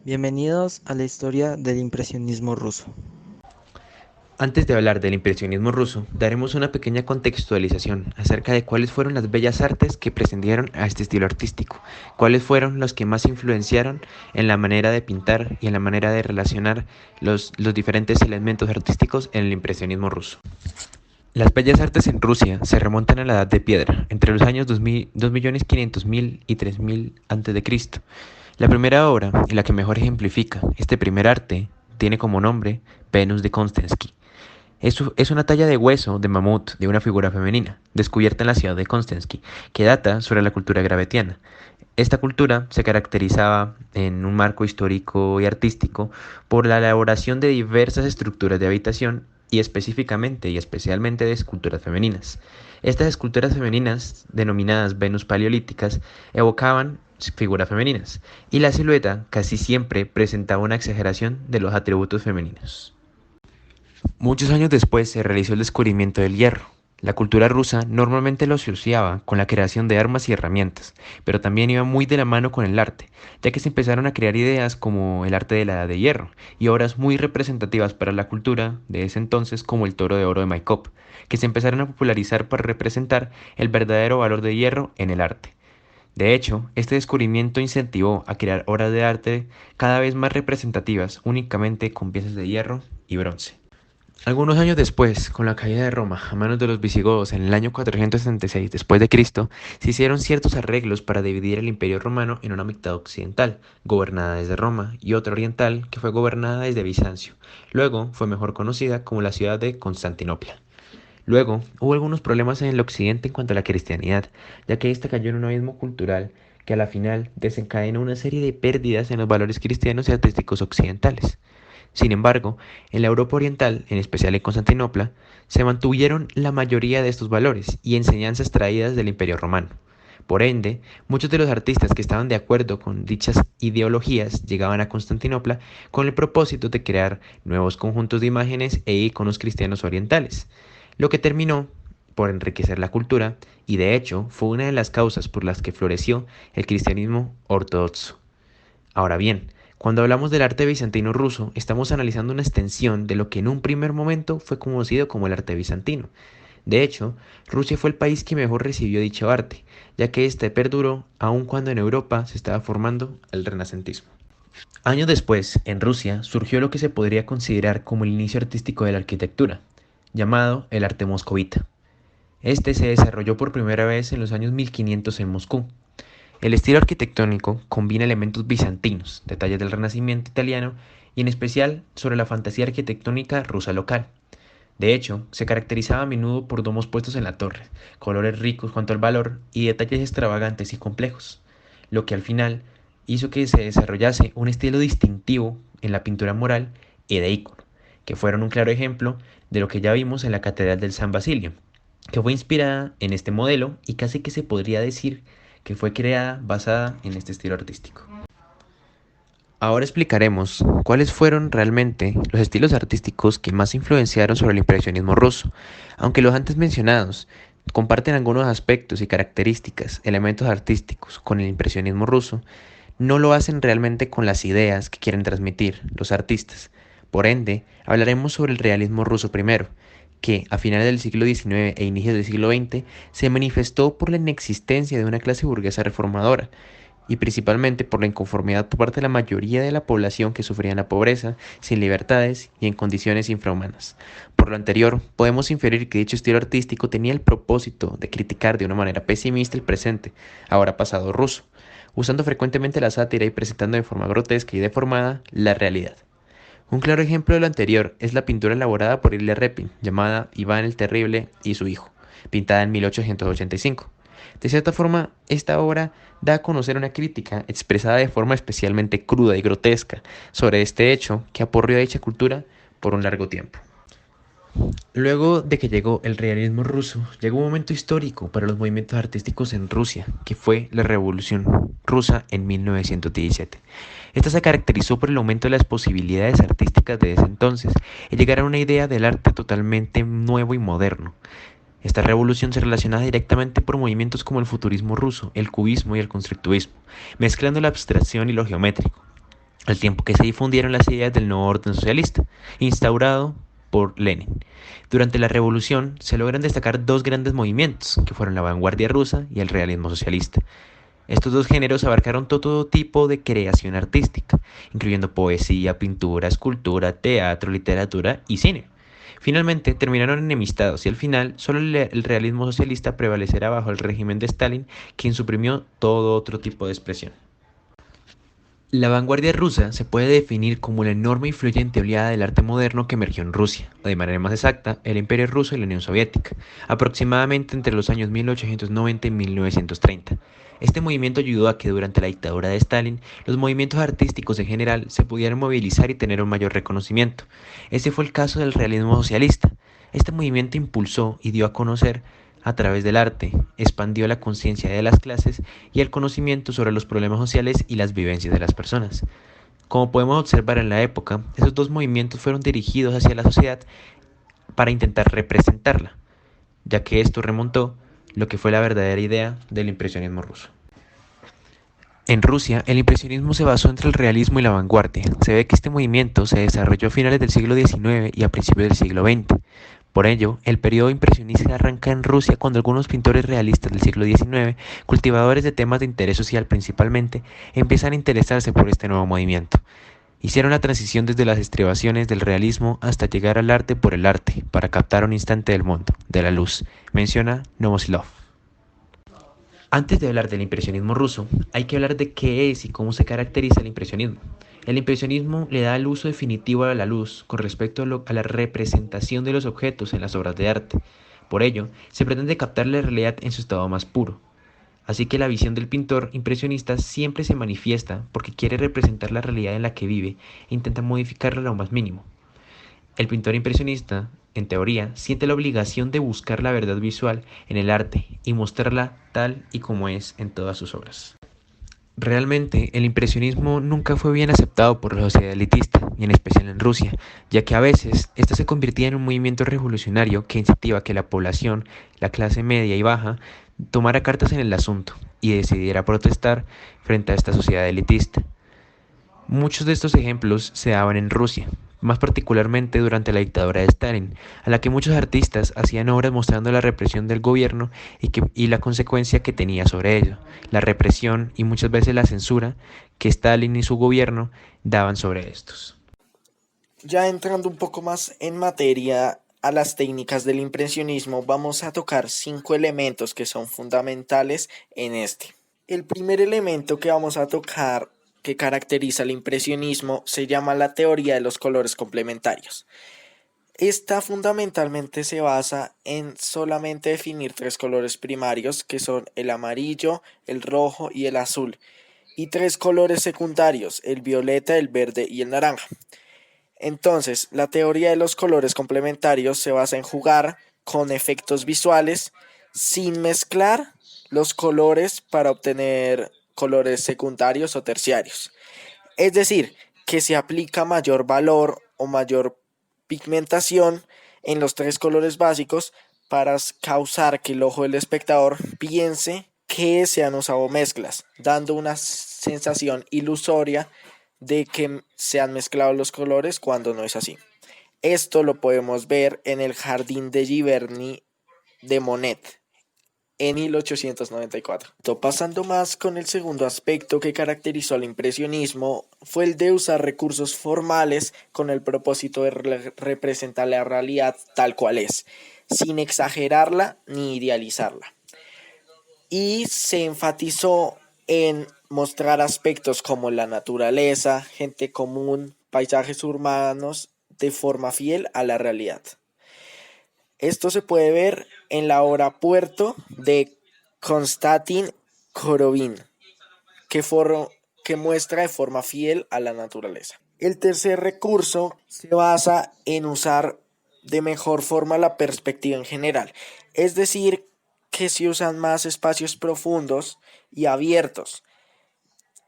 Bienvenidos a la historia del impresionismo ruso. Antes de hablar del impresionismo ruso, daremos una pequeña contextualización acerca de cuáles fueron las bellas artes que precedieron a este estilo artístico, cuáles fueron los que más influenciaron en la manera de pintar y en la manera de relacionar los diferentes elementos artísticos en el impresionismo ruso. Las bellas artes en Rusia se remontan a la Edad de Piedra, entre los años 2.500.000 y 3.000 a.C. La primera obra, y la que mejor ejemplifica este primer arte, tiene como nombre Venus de Konstantin. Es una talla de hueso de mamut de una figura femenina, descubierta en la ciudad de Konstantin, que data sobre la cultura gravetiana. Esta cultura se caracterizaba en un marco histórico y artístico por la elaboración de diversas estructuras de habitación y específicamente y especialmente de esculturas femeninas. Estas esculturas femeninas, denominadas Venus paleolíticas, evocaban figuras femeninas, y la silueta casi siempre presentaba una exageración de los atributos femeninos. Muchos años después se realizó el descubrimiento del hierro. La cultura rusa normalmente lo asociaba con la creación de armas y herramientas, pero también iba muy de la mano con el arte, ya que se empezaron a crear ideas como el arte de la Edad de Hierro y obras muy representativas para la cultura de ese entonces como el Toro de Oro de Maikop, que se empezaron a popularizar para representar el verdadero valor de hierro en el arte. De hecho, este descubrimiento incentivó a crear obras de arte cada vez más representativas únicamente con piezas de hierro y bronce. Algunos años después, con la caída de Roma a manos de los visigodos en el año 476 después de Cristo, se hicieron ciertos arreglos para dividir el Imperio romano en una mitad occidental, gobernada desde Roma, y otra oriental, que fue gobernada desde Bizancio. Luego fue mejor conocida como la ciudad de Constantinopla. Luego hubo algunos problemas en el occidente en cuanto a la cristianidad, ya que ésta cayó en un abismo cultural que a la final desencadenó una serie de pérdidas en los valores cristianos y artísticos occidentales. Sin embargo, en la Europa oriental, en especial en Constantinopla, se mantuvieron la mayoría de estos valores y enseñanzas traídas del Imperio romano. Por ende, muchos de los artistas que estaban de acuerdo con dichas ideologías llegaban a Constantinopla con el propósito de crear nuevos conjuntos de imágenes e iconos cristianos orientales, lo que terminó por enriquecer la cultura y de hecho fue una de las causas por las que floreció el cristianismo ortodoxo. Ahora bien, cuando hablamos del arte bizantino ruso, estamos analizando una extensión de lo que en un primer momento fue conocido como el arte bizantino. De hecho, Rusia fue el país que mejor recibió dicho arte, ya que este perduró aun cuando en Europa se estaba formando el renacentismo. Años después, en Rusia, surgió lo que se podría considerar como el inicio artístico de la arquitectura, llamado el arte moscovita. Este se desarrolló por primera vez en los años 1500 en Moscú. El estilo arquitectónico combina elementos bizantinos, detalles del Renacimiento italiano y en especial sobre la fantasía arquitectónica rusa local. De hecho, se caracterizaba a menudo por domos puestos en la torre, colores ricos cuanto al valor y detalles extravagantes y complejos, lo que al final hizo que se desarrollase un estilo distintivo en la pintura mural y de ícono, que fueron un claro ejemplo de lo que ya vimos en la Catedral del San Basilio, que fue inspirada en este modelo y casi que se podría decir que fue creada basada en este estilo artístico. Ahora explicaremos cuáles fueron realmente los estilos artísticos que más influenciaron sobre el impresionismo ruso. Aunque los antes mencionados comparten algunos aspectos y características, elementos artísticos con el impresionismo ruso, no lo hacen realmente con las ideas que quieren transmitir los artistas. Por ende, hablaremos sobre el realismo ruso primero, que a finales del siglo XIX e inicios del siglo XX se manifestó por la inexistencia de una clase burguesa reformadora, y principalmente por la inconformidad por parte de la mayoría de la población que sufría en la pobreza, sin libertades y en condiciones infrahumanas. Por lo anterior, podemos inferir que dicho estilo artístico tenía el propósito de criticar de una manera pesimista el presente, ahora pasado ruso, usando frecuentemente la sátira y presentando de forma grotesca y deformada la realidad. Un claro ejemplo de lo anterior es la pintura elaborada por Ilya Repin, llamada Iván el Terrible y su hijo, pintada en 1885. De cierta forma, esta obra da a conocer una crítica expresada de forma especialmente cruda y grotesca sobre este hecho que aporreó a dicha cultura por un largo tiempo. Luego de que llegó el realismo ruso, llegó un momento histórico para los movimientos artísticos en Rusia, que fue la Revolución Rusa en 1917. Esta se caracterizó por el aumento de las posibilidades artísticas de ese entonces y llegar a una idea del arte totalmente nuevo y moderno. Esta revolución se relaciona directamente por movimientos como el futurismo ruso, el cubismo y el constructivismo, mezclando la abstracción y lo geométrico. al tiempo que se difundieron las ideas del nuevo orden socialista, instaurado por Lenin. Durante la revolución se logran destacar dos grandes movimientos, que fueron la vanguardia rusa y el realismo socialista. Estos dos géneros abarcaron todo tipo de creación artística, incluyendo poesía, pintura, escultura, teatro, literatura y cine. Finalmente terminaron enemistados y al final solo el realismo socialista prevalecerá bajo el régimen de Stalin, quien suprimió todo otro tipo de expresión. La vanguardia rusa se puede definir como la enorme e influyente oleada del arte moderno que emergió en Rusia, o de manera más exacta, el Imperio Ruso y la Unión Soviética, aproximadamente entre los años 1890 y 1930. Este movimiento ayudó a que durante la dictadura de Stalin los movimientos artísticos en general se pudieran movilizar y tener un mayor reconocimiento. Este fue el caso del realismo socialista. Este movimiento impulsó y dio a conocer a través del arte, expandió la conciencia de las clases y el conocimiento sobre los problemas sociales y las vivencias de las personas. Como podemos observar en la época, esos dos movimientos fueron dirigidos hacia la sociedad para intentar representarla, ya que esto remontó lo que fue la verdadera idea del impresionismo ruso. En Rusia, el impresionismo se basó entre el realismo y la vanguardia. Se ve que este movimiento se desarrolló a finales del siglo XIX y a principios del siglo XX. Por ello, el periodo impresionista arranca en Rusia cuando algunos pintores realistas del siglo XIX, cultivadores de temas de interés social principalmente, empiezan a interesarse por este nuevo movimiento. Hicieron la transición desde las estribaciones del realismo hasta llegar al arte por el arte, para captar un instante del mundo, de la luz, menciona Novosilov. Antes de hablar del impresionismo ruso, hay que hablar de qué es y cómo se caracteriza el impresionismo. El impresionismo le da el uso definitivo a la luz con respecto a la representación de los objetos en las obras de arte. Por ello, se pretende captar la realidad en su estado más puro. Así que la visión del pintor impresionista siempre se manifiesta porque quiere representar la realidad en la que vive e intenta modificarla a lo más mínimo. El pintor impresionista, en teoría, siente la obligación de buscar la verdad visual en el arte y mostrarla tal y como es en todas sus obras. Realmente, el impresionismo nunca fue bien aceptado por la sociedad elitista, y en especial en Rusia, ya que a veces esto se convertía en un movimiento revolucionario que incentiva que la población, la clase media y baja, tomara cartas en el asunto y decidiera protestar frente a esta sociedad elitista. Muchos de estos ejemplos se daban en Rusia, más particularmente durante la dictadura de Stalin, a la que muchos artistas hacían obras mostrando la represión del gobierno y la consecuencia que tenía sobre ello, la represión y muchas veces la censura que Stalin y su gobierno daban sobre estos. Ya entrando un poco más en materia a las técnicas del impresionismo, vamos a tocar 5 elementos que son fundamentales en este. El primer elemento que vamos a tocar que caracteriza el impresionismo se llama la teoría de los colores complementarios. Esta fundamentalmente se basa en solamente definir 3 colores primarios que son el amarillo, el rojo y el azul, y 3 colores secundarios, el violeta, el verde y el naranja. Entonces, la teoría de los colores complementarios se basa en jugar con efectos visuales sin mezclar los colores para obtener colores secundarios o terciarios. Es decir, que se aplica mayor valor o mayor pigmentación en los 3 colores básicos para causar que el ojo del espectador piense que se han usado mezclas, dando una sensación ilusoria de que se han mezclado los colores cuando no es así. Esto lo podemos ver en el Jardín de Giverny de Monet en 1894. Pasando más con el segundo aspecto que caracterizó al impresionismo fue el de usar recursos formales con el propósito de representar la realidad tal cual es, sin exagerarla ni idealizarla. Y se enfatizó en mostrar aspectos como la naturaleza, gente común, paisajes urbanos de forma fiel a la realidad. Esto se puede ver en la obra Puerto de Konstantin Korovin, que muestra de forma fiel a la naturaleza. El tercer recurso se basa en usar de mejor forma la perspectiva en general, es decir, que se usan más espacios profundos y abiertos.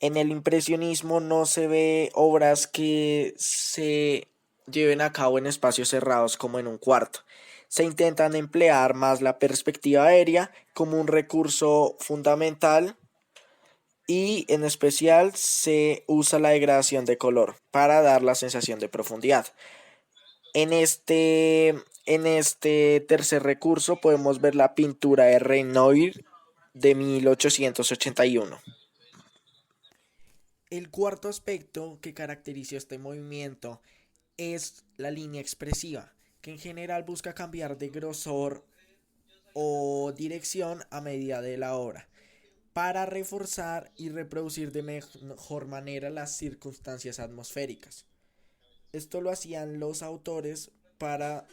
En el impresionismo no se ve obras que se lleven a cabo en espacios cerrados como en un cuarto. Se intentan emplear más la perspectiva aérea como un recurso fundamental y en especial se usa la degradación de color para dar la sensación de profundidad. En este tercer recurso podemos ver la pintura de Renoir de 1881. El cuarto aspecto que caracteriza este movimiento es la línea expresiva, que en general busca cambiar de grosor o dirección a medida de la obra, para reforzar y reproducir de mejor manera las circunstancias atmosféricas. Esto lo hacían los autores para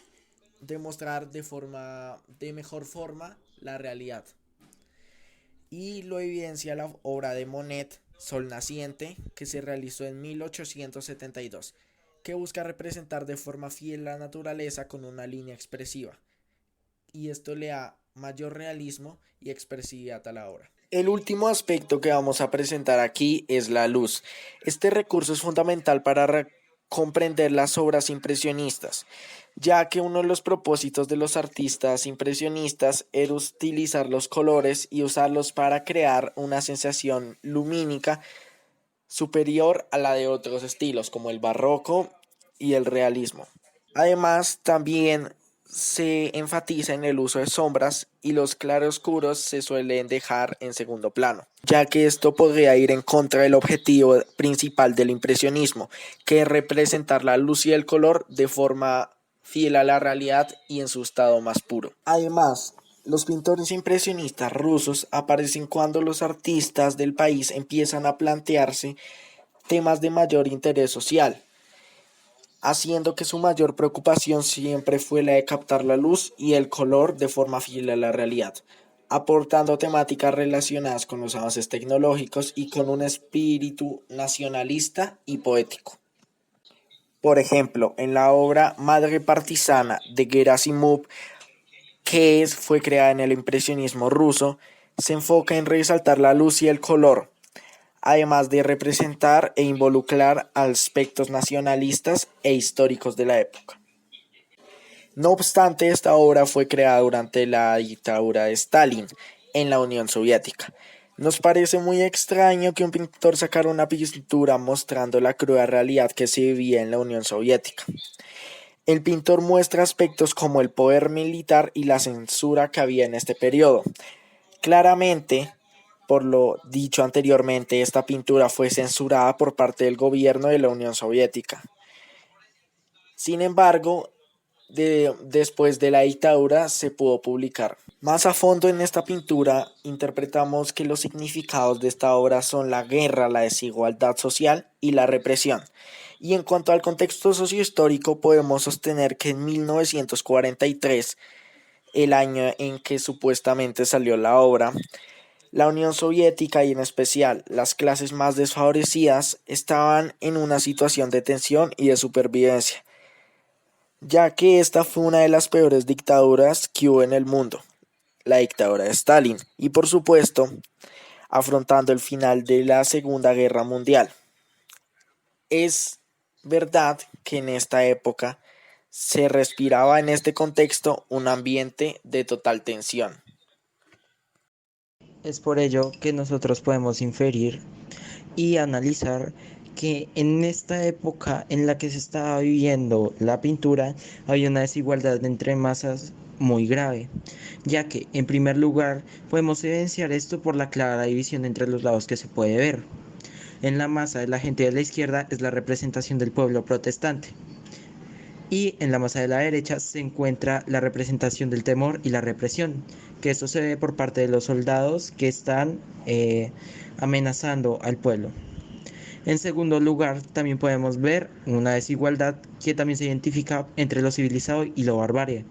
demostrar de mejor forma la realidad. Y lo evidencia la obra de Monet, Sol Naciente, que se realizó en 1872, que busca representar de forma fiel la naturaleza con una línea expresiva, y esto le da mayor realismo y expresividad a la obra. El último aspecto que vamos a presentar aquí es la luz. Este recurso es fundamental para comprender las obras impresionistas, ya que uno de los propósitos de los artistas impresionistas era utilizar los colores y usarlos para crear una sensación lumínica superior a la de otros estilos como el barroco y el realismo. Además, también se enfatiza en el uso de sombras y los claroscuros se suelen dejar en segundo plano, ya que esto podría ir en contra del objetivo principal del impresionismo, que es representar la luz y el color de forma fiel a la realidad y en su estado más puro. Además, los pintores impresionistas rusos aparecen cuando los artistas del país empiezan a plantearse temas de mayor interés social, haciendo que su mayor preocupación siempre fue la de captar la luz y el color de forma fiel a la realidad, aportando temáticas relacionadas con los avances tecnológicos y con un espíritu nacionalista y poético. Por ejemplo, en la obra Madre Partisana de Gerasimov, fue creada en el impresionismo ruso, se enfoca en resaltar la luz y el color, además de representar e involucrar aspectos nacionalistas e históricos de la época. No obstante, esta obra fue creada durante la dictadura de Stalin en la Unión Soviética. Nos parece muy extraño que un pintor sacara una pintura mostrando la cruda realidad que se vivía en la Unión Soviética. El pintor muestra aspectos como el poder militar y la censura que había en este periodo. Claramente, por lo dicho anteriormente, esta pintura fue censurada por parte del gobierno de la Unión Soviética. Sin embargo, después de la dictadura se pudo publicar. Más a fondo en esta pintura interpretamos que los significados de esta obra son la guerra, la desigualdad social y la represión. Y en cuanto al contexto sociohistórico, podemos sostener que en 1943, el año en que supuestamente salió la obra, la Unión Soviética y en especial las clases más desfavorecidas estaban en una situación de tensión y de supervivencia, ya que esta fue una de las peores dictaduras que hubo en el mundo, la dictadura de Stalin, y por supuesto, afrontando el final de la Segunda Guerra Mundial. Es verdad que en esta época se respiraba en este contexto un ambiente de total tensión. Es por ello que nosotros podemos inferir y analizar que en esta época en la que se estaba viviendo la pintura había una desigualdad entre masas muy grave, ya que en primer lugar podemos evidenciar esto por la clara división entre los lados que se puede ver. En la masa de la gente de la izquierda es la representación del pueblo protestante, y en la masa de la derecha se encuentra la representación del temor y la represión, que esto se ve por parte de los soldados que están amenazando al pueblo. En segundo lugar, también podemos ver una desigualdad que también se identifica entre lo civilizado y lo barbarie,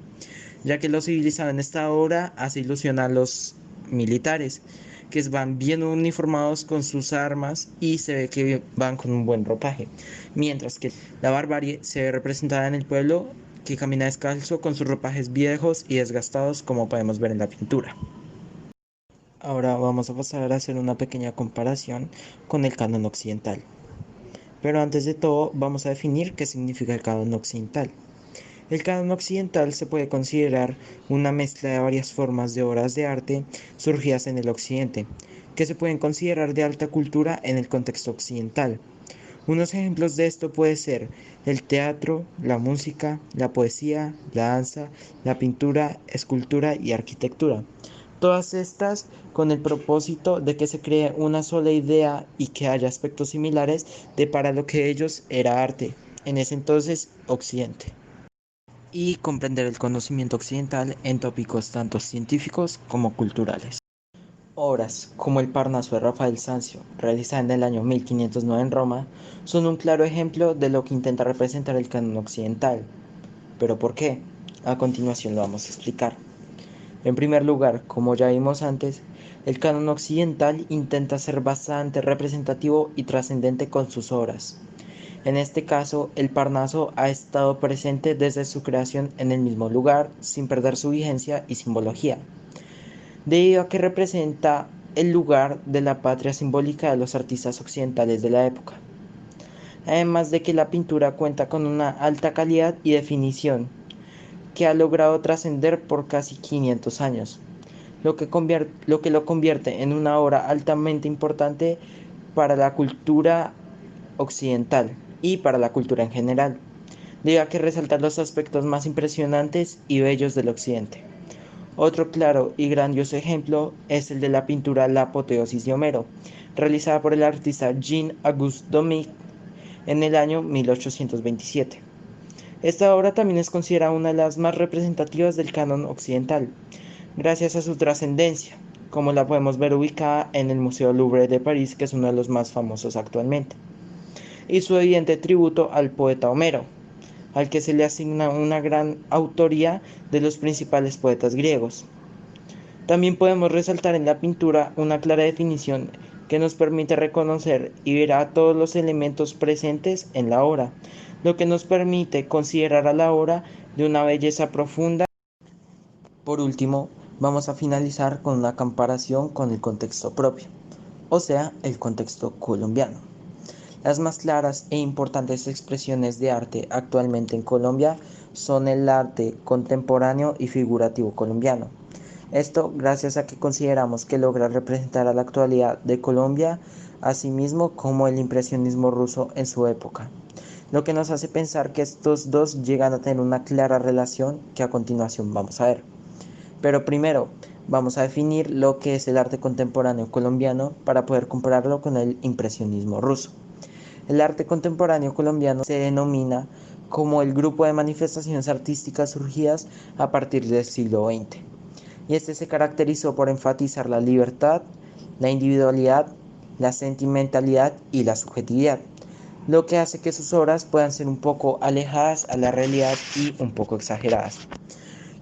ya que lo civilizado en esta obra hace ilusión a los militares, que van bien uniformados con sus armas y se ve que van con un buen ropaje, mientras que la barbarie se ve representada en el pueblo que camina descalzo con sus ropajes viejos y desgastados, como podemos ver en la pintura. Ahora vamos a pasar a hacer una pequeña comparación con el canon occidental. Pero antes de todo vamos a definir qué significa el canon occidental. El canon occidental se puede considerar una mezcla de varias formas de obras de arte surgidas en el occidente, que se pueden considerar de alta cultura en el contexto occidental. Unos ejemplos de esto puede ser el teatro, la música, la poesía, la danza, la pintura, escultura y arquitectura. Todas estas con el propósito de que se cree una sola idea y que haya aspectos similares de para lo que ellos era arte, en ese entonces Occidente. Y comprender el conocimiento occidental en tópicos tanto científicos como culturales. Obras como el Parnaso de Rafael Sanzio, realizada en el año 1509 en Roma, son un claro ejemplo de lo que intenta representar el canon occidental. ¿Pero por qué? A continuación lo vamos a explicar. En primer lugar, como ya vimos antes, el canon occidental intenta ser bastante representativo y trascendente con sus obras. En este caso, el Parnaso ha estado presente desde su creación en el mismo lugar, sin perder su vigencia y simbología, debido a que representa el lugar de la patria simbólica de los artistas occidentales de la época. Además de que la pintura cuenta con una alta calidad y definición, que ha logrado trascender por casi 500 años, lo que lo convierte en una obra altamente importante para la cultura occidental y para la cultura en general, debido a que resalta los aspectos más impresionantes y bellos del occidente. Otro claro y grandioso ejemplo es el de la pintura La apoteosis de Homero, realizada por el artista Jean-Auguste Dominique en el año 1827. Esta obra también es considerada una de las más representativas del canon occidental, gracias a su trascendencia, como la podemos ver ubicada en el Museo Louvre de París, que es uno de los más famosos actualmente, y su evidente tributo al poeta Homero, al que se le asigna una gran autoría de los principales poetas griegos. También podemos resaltar en la pintura una clara definición que nos permite reconocer y ver a todos los elementos presentes en la obra, lo que nos permite considerar a la obra de una belleza profunda. Por último, vamos a finalizar con una comparación con el contexto propio, o sea, el contexto colombiano. Las más claras e importantes expresiones de arte actualmente en Colombia son el arte contemporáneo y figurativo colombiano. Esto gracias a que consideramos que logra representar a la actualidad de Colombia, así mismo como el impresionismo ruso en su época, lo que nos hace pensar que estos dos llegan a tener una clara relación que a continuación vamos a ver. Pero primero vamos a definir lo que es el arte contemporáneo colombiano para poder compararlo con el impresionismo ruso. El arte contemporáneo colombiano se denomina como el grupo de manifestaciones artísticas surgidas a partir del siglo XX. Y este se caracterizó por enfatizar la libertad, la individualidad, la sentimentalidad y la subjetividad, lo que hace que sus obras puedan ser un poco alejadas a la realidad y un poco exageradas.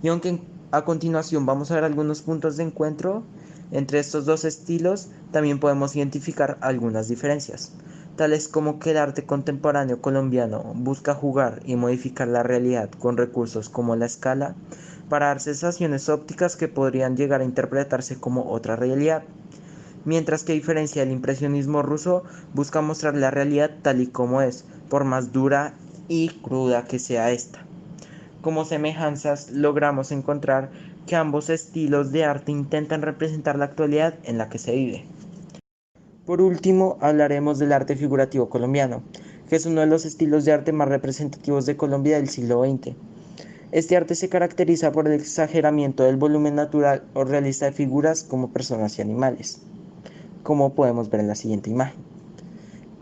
Y aunque a continuación vamos a ver algunos puntos de encuentro entre estos dos estilos, también podemos identificar algunas diferencias, tales como que el arte contemporáneo colombiano busca jugar y modificar la realidad con recursos como la escala para dar sensaciones ópticas que podrían llegar a interpretarse como otra realidad, mientras que a diferencia del impresionismo ruso busca mostrar la realidad tal y como es, por más dura y cruda que sea esta. Como semejanzas logramos encontrar que ambos estilos de arte intentan representar la actualidad en la que se vive. Por último, hablaremos del arte figurativo colombiano, que es uno de los estilos de arte más representativos de Colombia del siglo XX. Este arte se caracteriza por el exageramiento del volumen natural o realista de figuras como personas y animales, como podemos ver en la siguiente imagen.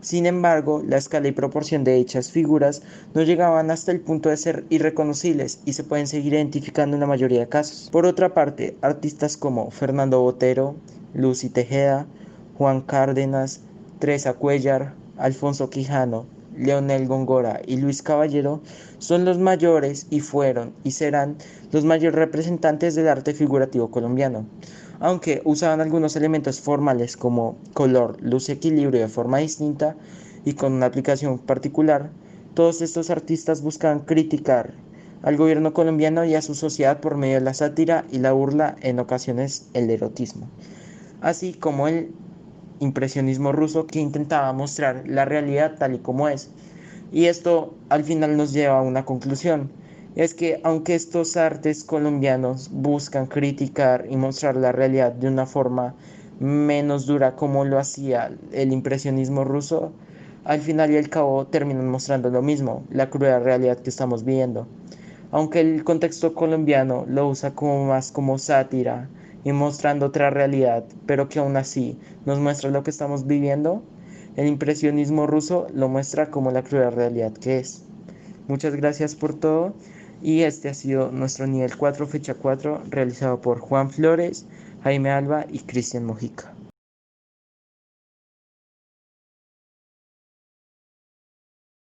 Sin embargo, la escala y proporción de dichas figuras no llegaban hasta el punto de ser irreconocibles y se pueden seguir identificando en la mayoría de casos. Por otra parte, artistas como Fernando Botero, Lucy Tejeda, Juan Cárdenas, Teresa Cuellar, Alfonso Quijano, Leonel Góngora y Luis Caballero son los mayores y fueron y serán los mayores representantes del arte figurativo colombiano. Aunque usaban algunos elementos formales como color, luz y equilibrio de forma distinta y con una aplicación particular, todos estos artistas buscaban criticar al gobierno colombiano y a su sociedad por medio de la sátira y la burla, en ocasiones el erotismo, así como el impresionismo ruso, que intentaba mostrar la realidad tal y como es. Y esto al final nos lleva a una conclusión. Es que aunque estos artes colombianos buscan criticar y mostrar la realidad de una forma menos dura como lo hacía el impresionismo ruso, al final y al cabo terminan mostrando lo mismo, la cruda realidad que estamos viviendo. Aunque el contexto colombiano lo usa como más como sátira y mostrando otra realidad, pero que aún así nos muestra lo que estamos viviendo, el impresionismo ruso lo muestra como la cruda realidad que es. Muchas gracias por todo y este ha sido nuestro nivel 4 fecha 4 realizado por Juan Flores, Jaime Alba y Cristian Mojica.